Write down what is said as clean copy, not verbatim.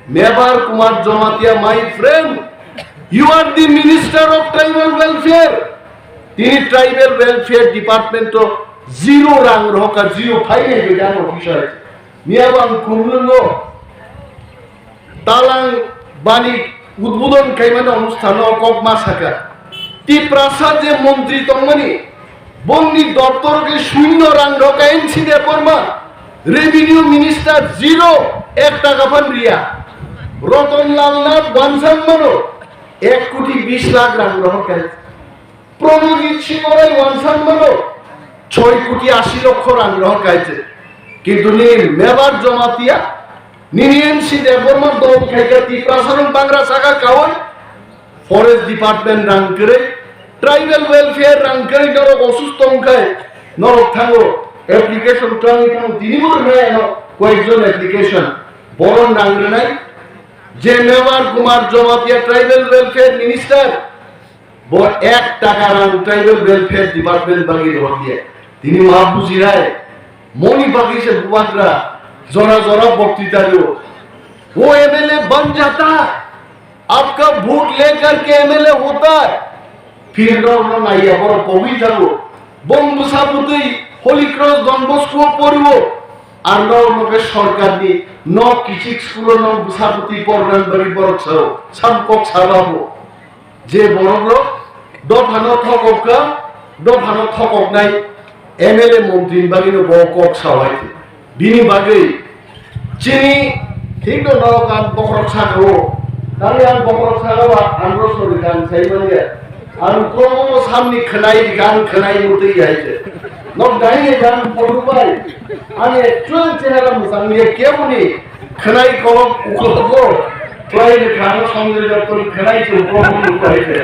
Mevar Kumar Jamatia, my friend, you are the Minister of Tribal Welfare. তিনি tribal welfare department zero রাং রহকা zero ফাইনে বেজান officer মিয়াবাং কুমলঙ্গ তালাং বাণী উদ্বোধন খাইমানে অনুষ্ঠান ককমা শাখা তি প্রাসাদ যে মন্ত্রী তংমানি বন্দি দপ্তরকে শূন্য রাং রহকা এনসি দে পরমা রেভিনিউ মিনিস্টার জিরো 1 টাকা ফান রিয়া রতনলাল নাথ বানসাম মানো 1 কোটি 20 লাখ রাং রহকা প্রণজিৎ সিংহরাই ওয়ানসান মানো 6 কোটি 80 লক্ষ রাং রহকাইছে কিন্তু মেবার জমাতিয়া নিনিএনসি দেবর্মা দল খাইকা তিপ্রাসারং বাংলা শাখা কাওয়ান ফরেস্ট ডিপার্টমেন্ট রাং করে ট্রাইবাল ওয়েলফেয়ার রাং করে নরক অসুস্থ অঙ্কায় নরক থাঙ্গো অ্যাপ্লিকেশন ট্রাং দিনিমুর নেয় কয়েকজন অ্যাপ্লিকেশন বরণ রাং নাই যে Mevar Kumar Jamatia tribal welfare minister 1 টাকা রাং ট্রাইবাল ওয়েলফেয়ার ডিপার্টমেंट बागी रोक दिया তিনি महाबूजी राय मोनी बागी से बुआत्रा जरा जरा बक्तृता दो वो एमएलए बन जाता आपका वोट लेकर के एमएलए होता है फिर ना नाइया बड़ पवित्र हो बंधु सापुती होली क्रॉस डन बस्को पढ़बो আর নকে সরকার দি ন কিছু স্কুল ন বুসাপতি পড়ান বাড়ি বড় ছাও সামকক সাবাবো যে বড় দফানো ঠকক নাই এমএলএ মন্ত্রী বাগিনো বকক সাওয়াইতে বিনি বাগৈ চিনি ঠিক তো নরকান বকরক সাগো তাহলে আর বকরক সাগো আন্দ্র সরি গান চাইবানিয়া আর কোন সামনে খনাই গান খনাই মতেই যাইছে নক গাইয়ে গান পড়ুবাই আনে চুল চেহারা মুসামিয়ে কেমনি খনাই কলম উকলক প্রায় খানো সঙ্গে যত খনাই চুল পড়ু পাইছে